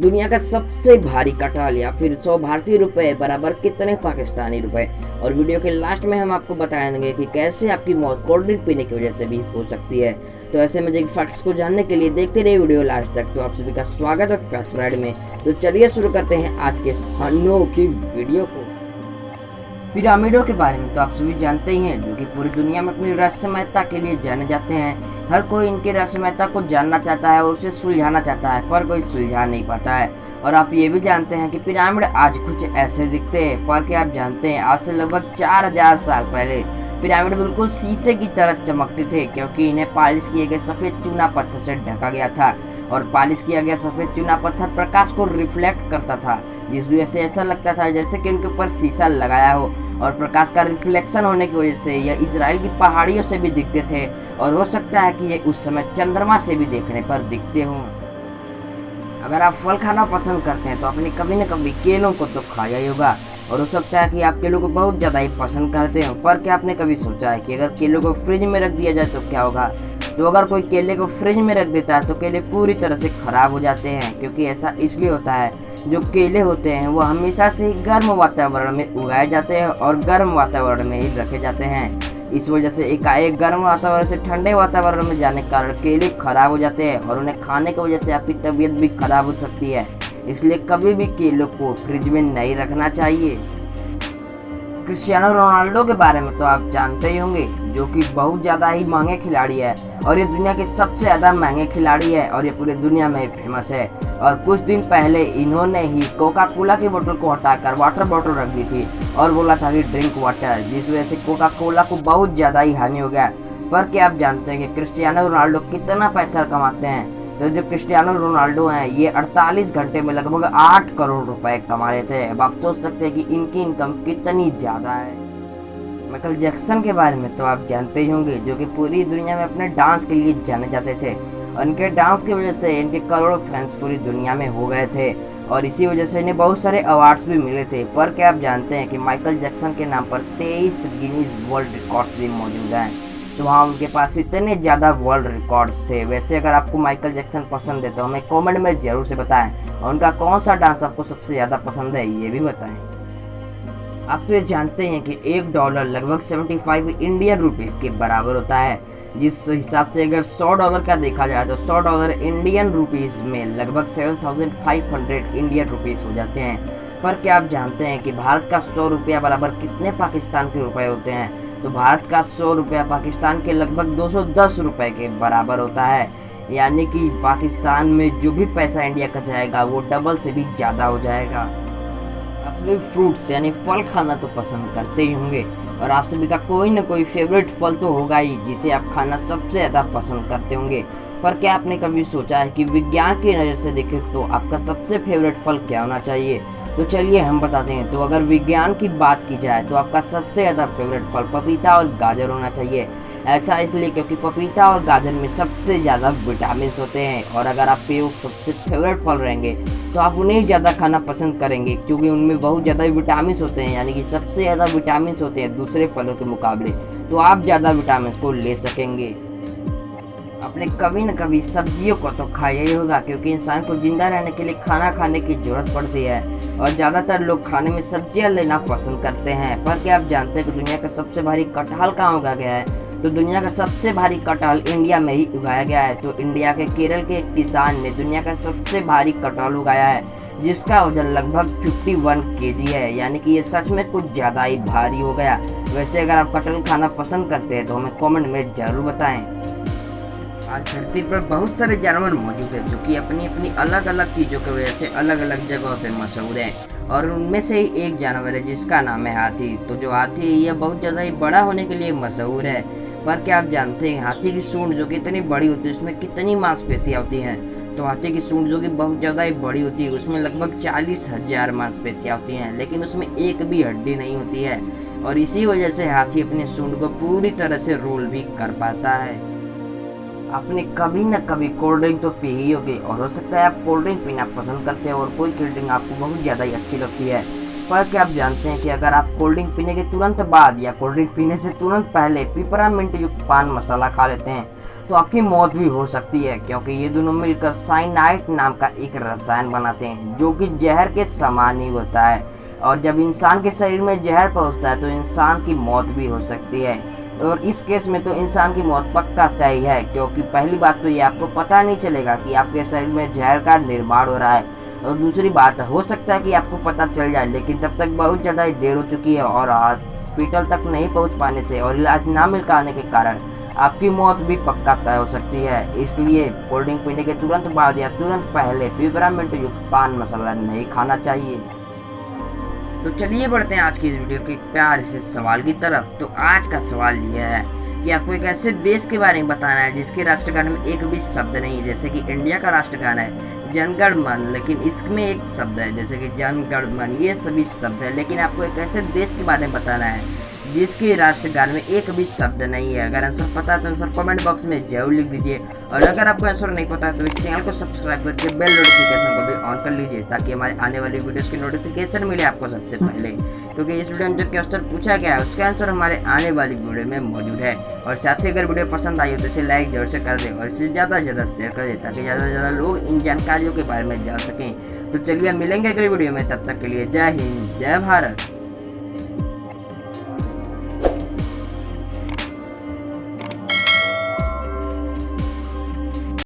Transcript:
दुनिया का सबसे भारी कटहल या फिर 100 भारतीय रुपए बराबर कितने पाकिस्तानी रुपए। और वीडियो के लास्ट में हम आपको बताएंगे कि कैसे आपकी मौत कोल्ड ड्रिंक पीने की वजह से भी हो सकती है। तो ऐसे मजे फैक्ट्स को जानने के लिए देखते रहिए वीडियो लास्ट तक। तो आप सभी का स्वागत है फैक्ट राइड में। तो चलिए शुरू करते हैं आज के अनोखी वीडियो को। पिरामिडों के बारे में तो आप सभी जानते ही हैं, जो कि पूरी दुनिया में अपनी रहस्यमयता के लिए जाने जाते हैं। हर कोई इनकी रहस्यमयता को जानना चाहता है और उसे सुलझाना चाहता है, पर कोई सुलझा नहीं पाता है। और आप ये भी जानते हैं कि पिरामिड आज कुछ ऐसे दिखते हैं, पर क्या आप जानते हैं आज से लगभग 4000 साल पहले पिरामिड बिल्कुल शीशे की तरह चमकते थे, क्योंकि इन्हें पालिश किए गए सफ़ेद चूना पत्थर से ढका गया था। और पालिश किया गया सफ़ेद चूना पत्थर प्रकाश को रिफ्लेक्ट करता था, जिस वजह से ऐसा लगता था जैसे कि उनके ऊपर शीशा लगाया हो। और प्रकाश का रिफ्लेक्शन होने की वजह से यह इजराइल की पहाड़ियों से भी दिखते थे, और हो सकता है कि ये उस समय चंद्रमा से भी देखने पर दिखते हों। अगर आप फल खाना पसंद करते हैं तो आपने कभी न कभी केलों को तो खाया ही होगा, और हो सकता है कि आप केलों को बहुत ज़्यादा ही पसंद करते हो। पर क्या आपने कभी सोचा है कि अगर केलों को फ्रिज में रख दिया जाए तो क्या होगा? तो अगर कोई केले को फ्रिज में रख देता है तो केले पूरी तरह से ख़राब हो जाते हैं, क्योंकि ऐसा इसलिए होता है जो केले होते हैं वो हमेशा से ही गर्म वातावरण में उगाए जाते हैं और गर्म वातावरण में ही रखे जाते हैं। इस वजह से एकाएक गर्म वातावरण से ठंडे वातावरण में जाने के कारण केले खराब हो जाते हैं, और उन्हें खाने की वजह से आपकी तबीयत भी खराब हो सकती है। इसलिए कभी भी केलों को फ्रिज में नहीं रखना चाहिए। क्रिस्टियानो रोनाल्डो के बारे में तो आप जानते ही होंगे, जो कि बहुत ज़्यादा ही महंगे खिलाड़ी है, और ये दुनिया के सबसे ज़्यादा महंगे खिलाड़ी है, और ये पूरे दुनिया में फेमस है। और कुछ दिन पहले इन्होंने ही कोका कोला की बोतल को हटाकर वाटर बोतल रख दी थी और बोला था कि ड्रिंक वाटर, जिस वजह से कोका कोला को बहुत ज़्यादा ही हानि हो गया। पर क्या आप जानते हैं कि क्रिस्टियानो रोनाल्डो कितना पैसा कमाते हैं? तो जो क्रिस्टियानो रोनाल्डो हैं ये 48 घंटे में लगभग 8 करोड़ रुपए कमा रहे थे। अब आप सोच सकते हैं कि इनकी इनकम कितनी ज़्यादा है। माइकल जैक्सन के बारे में तो आप जानते ही होंगे, जो कि पूरी दुनिया में अपने डांस के लिए जाने जाते थे, और इनके डांस की वजह से इनके करोड़ों फैंस पूरी दुनिया में हो गए थे, और इसी वजह से इन्हें बहुत सारे अवार्ड्स भी मिले थे। पर क्या आप जानते हैं कि माइकल जैक्सन के नाम पर 23 गिनीज वर्ल्ड रिकॉर्ड्स भी मौजूद हैं? तो वहाँ उनके पास इतने ज़्यादा वर्ल्ड रिकॉर्ड्स थे। वैसे अगर आपको माइकल जैक्सन पसंद है तो हमें कमेंट में ज़रूर से बताएं, और उनका कौन सा डांस आपको सबसे ज़्यादा पसंद है ये भी बताएं। आप तो ये जानते हैं कि $1 लगभग 75 इंडियन रुपीज़ के बराबर होता है, जिस हिसाब से अगर $100 का देखा जाए तो $100 इंडियन रुपीज़ में लगभग 7500 इंडियन रुपीज़ हो जाते हैं। पर क्या आप जानते हैं कि भारत का 100 रुपया बराबर कितने पाकिस्तान के रुपए होते हैं? तो भारत का 100 रुपया पाकिस्तान के लगभग 210 रुपये के बराबर होता है, यानी कि पाकिस्तान में जो भी पैसा इंडिया का जाएगा वो डबल से भी ज़्यादा हो जाएगा। आप सभी फ्रूट्स यानी फल खाना तो पसंद करते ही होंगे, और आप सभी का कोई ना कोई फेवरेट फल तो होगा ही जिसे आप खाना सबसे ज़्यादा पसंद करते होंगे। पर क्या आपने कभी सोचा है कि विज्ञान की नज़र से देखें तो आपका सबसे फेवरेट फल क्या होना चाहिए? तो चलिए हम बताते हैं। तो अगर विज्ञान की बात की जाए तो आपका सबसे ज़्यादा फेवरेट फल पपीता और गाजर होना चाहिए। ऐसा इसलिए क्योंकि पपीता और गाजर में सबसे ज़्यादा विटामिन होते हैं, और अगर आपके वो सबसे फेवरेट फल रहेंगे तो आप उन्हें ज़्यादा खाना पसंद करेंगे, क्योंकि उनमें बहुत ज़्यादा विटामिन होते हैं, यानी कि सबसे ज़्यादा विटामिन होते हैं दूसरे फलों के मुकाबले, तो आप ज़्यादा विटामिन को ले सकेंगे। आपने कभी न कभी सब्जियों को तो खाया ही होगा, क्योंकि इंसान को जिंदा रहने के लिए खाना खाने की जरूरत पड़ती है, और ज़्यादातर लोग खाने में सब्जियां लेना पसंद करते हैं। पर क्या आप जानते हैं कि दुनिया का सबसे भारी कटहल कहाँ उगाया गया है? तो दुनिया का सबसे भारी कटहल इंडिया में ही उगाया गया है। तो इंडिया के केरल के किसान ने दुनिया का सबसे भारी कटहल उगाया है, जिसका वजन लगभग 51 kg है, यानी कि ये सच में कुछ ज़्यादा ही भारी हो गया। वैसे अगर आप कटहल खाना पसंद करते हैं तो हमें कमेंट में ज़रूर बताएं। आज धरती पर बहुत सारे जानवर मौजूद हैं, जो कि अपनी अपनी अलग अलग चीज़ों की वजह से अलग अलग जगहों पे मशहूर है, और उनमें से ही एक जानवर है जिसका नाम है हाथी। तो जो हाथी है यह बहुत ज़्यादा ही बड़ा होने के लिए मशहूर है। पर क्या आप जानते हैं हाथी की सूंड जो कि इतनी बड़ी होती है उसमें कितनी मांसपेशियाँ होती हैं? तो हाथी की सूंड जो कि बहुत ज़्यादा ही बड़ी होती है उसमें लगभग 40,000 मांसपेशियाँ होती हैं, लेकिन उसमें एक भी हड्डी नहीं होती है, और इसी वजह से हाथी अपनी सूंड को पूरी तरह से रोल भी कर पाता है। आपने कभी न कभी कोल्ड ड्रिंक तो पी ही होगी, और हो सकता है आप कोल्ड ड्रिंक पीना पसंद करते हैं और कोई कोल्ड ड्रिंक आपको बहुत ज़्यादा ही अच्छी लगती है। पर क्या आप जानते हैं कि अगर आप कोल्ड ड्रिंक पीने के तुरंत बाद या कोल्ड ड्रिंक पीने से तुरंत पहले पिपरामिंट युक्त पान मसाला खा लेते हैं तो आपकी मौत भी हो सकती है, क्योंकि ये दोनों मिलकर साइनाइड नाम का एक रसायन बनाते हैं जो कि जहर के समान ही होता है। और जब इंसान के शरीर में जहर पहुंचता है तो इंसान की मौत भी हो सकती है। और इस केस में तो इंसान की मौत पक्का तय है, क्योंकि पहली बात तो ये आपको पता नहीं चलेगा कि आपके शरीर में जहर का निर्माण हो रहा है, और दूसरी बात हो सकता है कि आपको पता चल जाए लेकिन तब तक बहुत ज़्यादा देर हो चुकी है और हॉस्पिटल तक नहीं पहुंच पाने से और इलाज ना मिल पाने के कारण आपकी मौत भी पक्का तय हो सकती है। इसलिए कोल्ड ड्रिंक पीने के तुरंत बाद या तुरंत पहले पिपरामिंट युक्त पान मसाला नहीं खाना चाहिए। तो चलिए बढ़ते हैं आज की इस वीडियो के प्यार से सवाल की तरफ। तो आज का सवाल यह है कि आपको एक ऐसे देश के बारे में बताना है जिसके राष्ट्रगान में एक भी शब्द नहीं है। जैसे कि इंडिया का राष्ट्रगान है जन गण मन, लेकिन इसमें एक शब्द है जैसे कि जन गण मन, ये सभी शब्द है। लेकिन आपको एक ऐसे देश के बारे में बताना है जिसके राष्ट्रगान में एक भी शब्द नहीं है। अगर आंसर पता है तो आंसर कमेंट बॉक्स में जरूर लिख दीजिए, और अगर आपको आंसर नहीं पता है तो इस चैनल को सब्सक्राइब करके बेल नोटिफिकेशन को भी ऑन कर लीजिए ताकि हमारे आने वाली वीडियोस की नोटिफिकेशन मिले आपको सबसे पहले, क्योंकि इस वीडियो में जो क्वेश्चन पूछा गया है उसका आंसर हमारे आने वाली वीडियो में मौजूद है। और साथ ही अगर वीडियो पसंद आई हो तो इसे लाइक जरूर से कर दें और इसे ज़्यादा से ज़्यादा शेयर कर दें ताकि ज़्यादा से ज़्यादा लोग इन जानकारियों के बारे में जान सकें। तो चलिए मिलेंगे अगली वीडियो में, तब तक के लिए जय हिंद जय भारत।